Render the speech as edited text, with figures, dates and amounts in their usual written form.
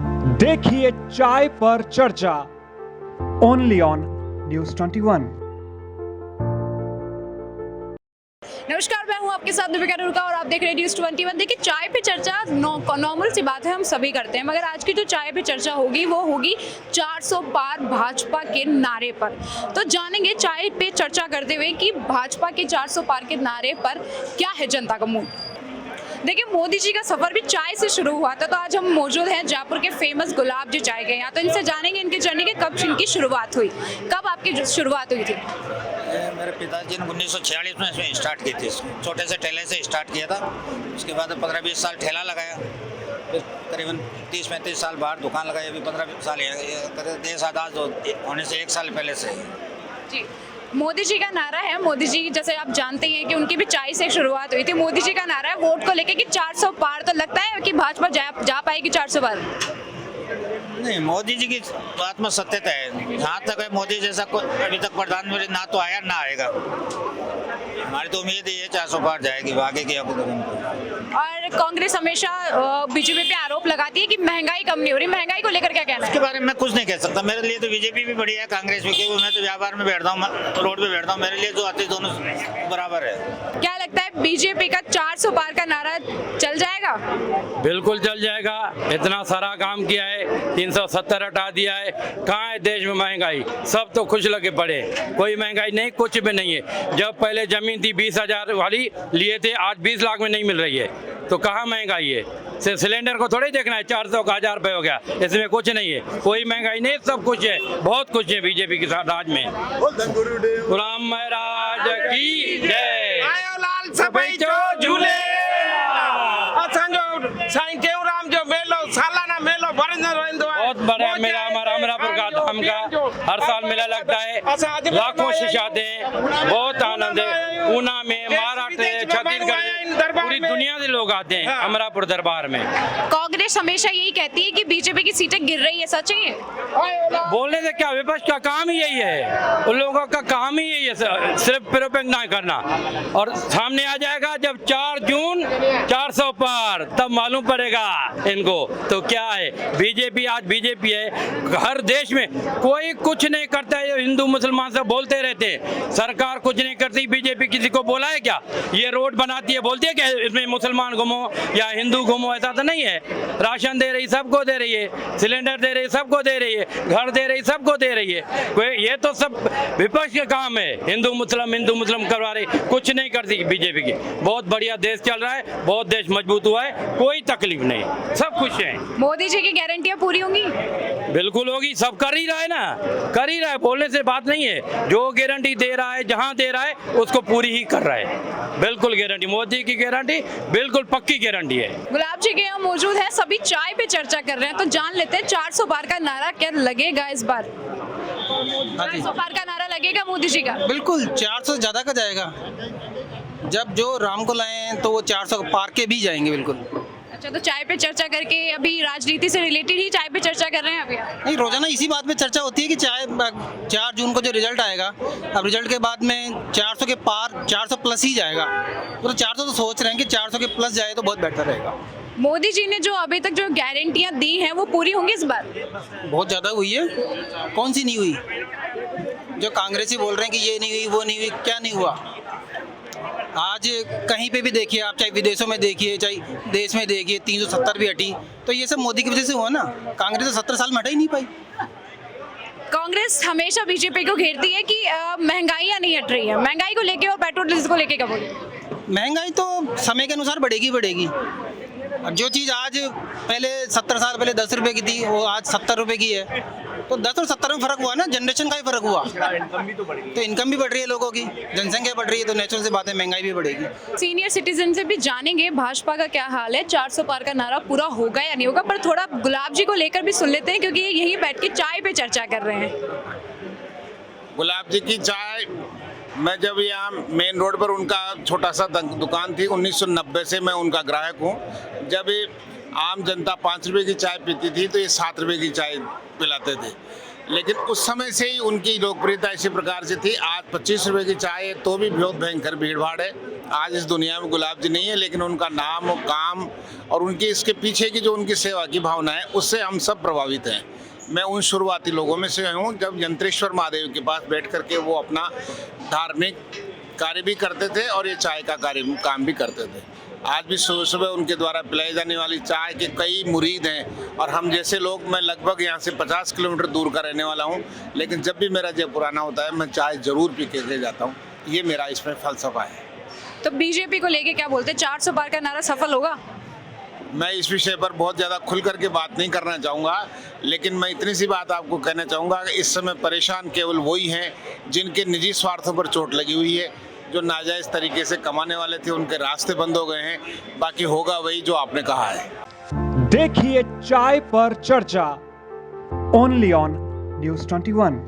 देखिए चाय पर चर्चा ओनली ऑन न्यूज़ 21। नमस्कार, मैं हूं आपके साथ दीपिका रुड़का और आप देख रहे हैं न्यूज़ 21। देखिए, चाय पे चर्चा नॉर्मल सी बात है, हम सभी करते हैं, मगर आज की जो चाय पे चर्चा होगी वो होगी 400 पार भाजपा के नारे पर। तो जानेंगे चाय पे चर्चा करते हुए कि भाजपा के 400 पार के नारे पर क्या है जनता का मूड। देखिए, मोदी जी का सफर भी चाय से शुरू हुआ था, तो आज हम मौजूद हैं जयपुर के फेमस गुलाब जी चाय के यहाँ। तो इनसे जानेंगे इनकी जर्नी के कब इनकी शुरुआत हुई, कब आपकी शुरुआत हुई थी। मेरे पिताजी ने 1946 में इसमें स्टार्ट की थी। छोटे से ठेले से स्टार्ट किया था, उसके बाद 15-20 साल ठेला लगाया, फिर करीबन 30-35 साल बाहर दुकान लगाई, अभी 15 साल देश आज़ाद होने से 1 साल पहले से। जी, मोदी जी का नारा है, मोदी जी जैसे आप जानते हैं कि उनकी भी चाय से शुरुआत हुई थी। मोदी जी का नारा है वोट को लेके कि 400 पार, तो लगता है कि भाजपा जा पाएगी 400 पार। नहीं, मोदी जी की बात में सत्यता है। जहाँ तक है, मोदी जैसा कोई अभी तक प्रधानमंत्री ना तो आया ना आएगा। हमारी तो उम्मीद ही है 400 पार जाएगी, आगे की और कांग्रेस हमेशा बीजेपी पे आरोप लगाती है कि महंगाई कम नहीं हो रही। महंगाई को लेकर क्या कहना है? इसके बारे में मैं कुछ नहीं कह सकता। मेरे लिए तो बीजेपी भी बढ़िया है, कांग्रेस भी, क्योंकि मैं तो व्यापार में बैठता हूँ, रोड पे बैठता हूँ, मेरे लिए जो आते दोनों बराबर है। क्या लगता है बीजेपी का 400 पार का नारा चल जाएगा? बिल्कुल चल जाएगा। इतना सारा काम किया है, 370 हटा दिया है। कहाँ है देश में महंगाई? सब तो खुश लगे पड़े, कोई महंगाई नहीं, कुछ भी नहीं है। जब पहले जमीन थी 20,000 वाली लिए थे, आज 20 लाख में नहीं मिल रही है, तो कहाँ महंगाई है? सिर्फ सिलेंडर को थोड़ी देखना है, 400 का 1000 रुपये हो गया, इसमें कुछ नहीं है, कोई महंगाई नहीं, सब कुछ है, बहुत कुछ है बीजेपी के साथ राज में। गुलाम महाराज की जय। लाल सफाई जो झूले बहुत बड़ा मेला हमारा अमरापुर का धाम का हर साल मेला लगता है, लाखों शिष्य आते हैं, बहुत आनंद है। पूना में, महाराष्ट्र, छत्तीसगढ़, पूरी दुनिया से लोग आते हैं अमरापुर दरबार में। कांग्रेस हमेशा यही कहती है कि बीजेपी की सीटें गिर रही है, सच है? बोलने से क्या, विपक्ष का काम ही यही है, उन लोगों का काम ही यही है, सिर्फ प्रोपेगेंडा करना। और सामने आ जाएगा जब 4 जून 400 पार, तब मालूम पड़ेगा इनको तो क्या है। बीजेपी आज बीजेपी है, हर देश में कोई कुछ नहीं करता है। हिंदू मुसलमान सब बोलते रहते हैं, सरकार कुछ नहीं करती। बीजेपी किसी को बोला है क्या? ये रोड बनाती है, बोलती है कि इसमें मुसलमान घूमो या हिंदू घूमो, ऐसा तो नहीं है। राशन दे रही, सबको दे रही है, सिलेंडर दे रही, सबको दे रही है, घर दे रही, सबको दे रही है। कोई ये तो सब विपक्ष के काम है, हिंदू मुस्लिम करवा रही, कुछ नहीं करती बीजेपी की। बहुत बढ़िया देश चल रहा है, बहुत देश मजबूत हुआ है, कोई तकलीफ नहीं, सब खुश हैं। मोदी जी की गारंटियां पूरी होंगी? बिल्कुल होगी, सब कर ही रहा है ना, कर ही रहा है, बोलने से बात नहीं है। जो गारंटी दे रहा है, जहां दे रहा है, उसको पूरी ही कर रहा है। बिल्कुल गारंटी, मोदी की गारंटी बिल्कुल पक्की गारंटी है। गुलाब जी के यहाँ मौजूद है, सभी चाय पे चर्चा कर रहे हैं, तो जान लेते हैं 400 पार का नारा क्या लगेगा इस बार। 400 पार का नारा लगेगा मोदी जी का? बिल्कुल 400 ज्यादा का जाएगा। जब जो राम को लाए हैं तो वो 400 पार के भी जाएंगे बिल्कुल। अच्छा, तो चाय पे चर्चा करके अभी राजनीति से रिलेटेड ही चाय पे चर्चा कर रहे हैं अभी? नहीं, रोजाना इसी बात पे चर्चा होती है कि 4 जून को जो रिजल्ट आएगा, अब रिजल्ट के बाद में 400 के पार, 400 प्लस ही जाएगा। तो 400 तो सोच रहे हैं कि 400 के प्लस जाए तो बहुत बेहतर रहेगा। मोदी जी ने जो अभी तक जो गारंटियां दी हैं वो पूरी होंगी इस बार? बहुत ज्यादा हुई है, कौन सी नहीं हुई? जो कांग्रेसी बोल रहे हैं कि ये नहीं हुई, वो नहीं हुई, क्या नहीं हुआ? आज कहीं पे भी देखिए आप, चाहे विदेशों में देखिए, चाहे देश में देखिए, 370 भी हटी, तो ये सब मोदी की वजह से हुआ ना। कांग्रेस तो 17 साल में हटा ही नहीं पाई। कांग्रेस हमेशा बीजेपी को घेरती है कि महंगाइयां नहीं हट रही है। महंगाई को लेके और पेट्रोल डीजल को लेके क्या बोले? महंगाई तो समय के अनुसार बढ़ेगी। अब जो चीज़ आज पहले 70 साल पहले 10 रुपए की थी, वो आज 70 रुपए की है, तो 10 और 70 में फर्क हुआ ना, जनरेशन का ही फर्क हुआ। तो इनकम भी बढ़ रही है लोगों की, जनसंख्या बढ़ रही है, तो नेचुरल से बात है, महंगाई भी बढ़ेगी। सीनियर सिटीजन से भी जानेंगे भाजपा का क्या हाल है, 400 पार का नारा पूरा होगा या नहीं होगा। पर थोड़ा गुलाब जी को लेकर भी सुन लेते हैं, क्योंकि यही बैठ के चाय पे चर्चा कर रहे हैं। गुलाब जी की चाय, मैं जब यहाँ मेन रोड पर उनका छोटा सा दुकान थी, 1990 से मैं उनका ग्राहक हूँ। जब आम जनता 5 रुपए की चाय पीती थी तो ये 7 रुपए की चाय पिलाते थे। लेकिन उस समय से ही उनकी लोकप्रियता इसी प्रकार से थी। आज 25 रुपए की चाय है तो भी बहुत भयंकर भीड़ भाड़ है। आज इस दुनिया में गुलाब जी नहीं है, लेकिन उनका नाम और काम और उनकी इसके पीछे की जो उनकी सेवा की भावना है, उससे हम सब प्रभावित हैं। मैं उन शुरुआती लोगों में से हूँ जब यंत्रेश्वर महादेव के पास बैठ करके वो अपना धार्मिक कार्य भी करते थे और ये चाय का काम भी करते थे। आज भी सुबह सुबह उनके द्वारा पिलाई जाने वाली चाय के कई मुरीद हैं और हम जैसे लोग, मैं लगभग यहाँ से 50 किलोमीटर दूर का रहने वाला हूँ, लेकिन जब भी मेरा जयपुर आना होता है मैं चाय जरूर पी के जाता हूँ। ये मेरा इसमें फलसफा है। तो बीजेपी को लेके क्या बोलते हैं, 400 पार का नारा सफल होगा? मैं इस विषय पर बहुत ज़्यादा खुल करके बात नहीं करना चाहूँगा, लेकिन मैं इतनी सी बात आपको कहना चाहूँगा कि इस समय परेशान केवल वही हैं जिनके निजी स्वार्थों पर चोट लगी हुई है। जो नाजायज़ तरीके से कमाने वाले थे उनके रास्ते बंद हो गए हैं। बाकी होगा वही जो आपने कहा है। देखिए चाय पर चर्चा ओनली ऑन न्यूज़ 21।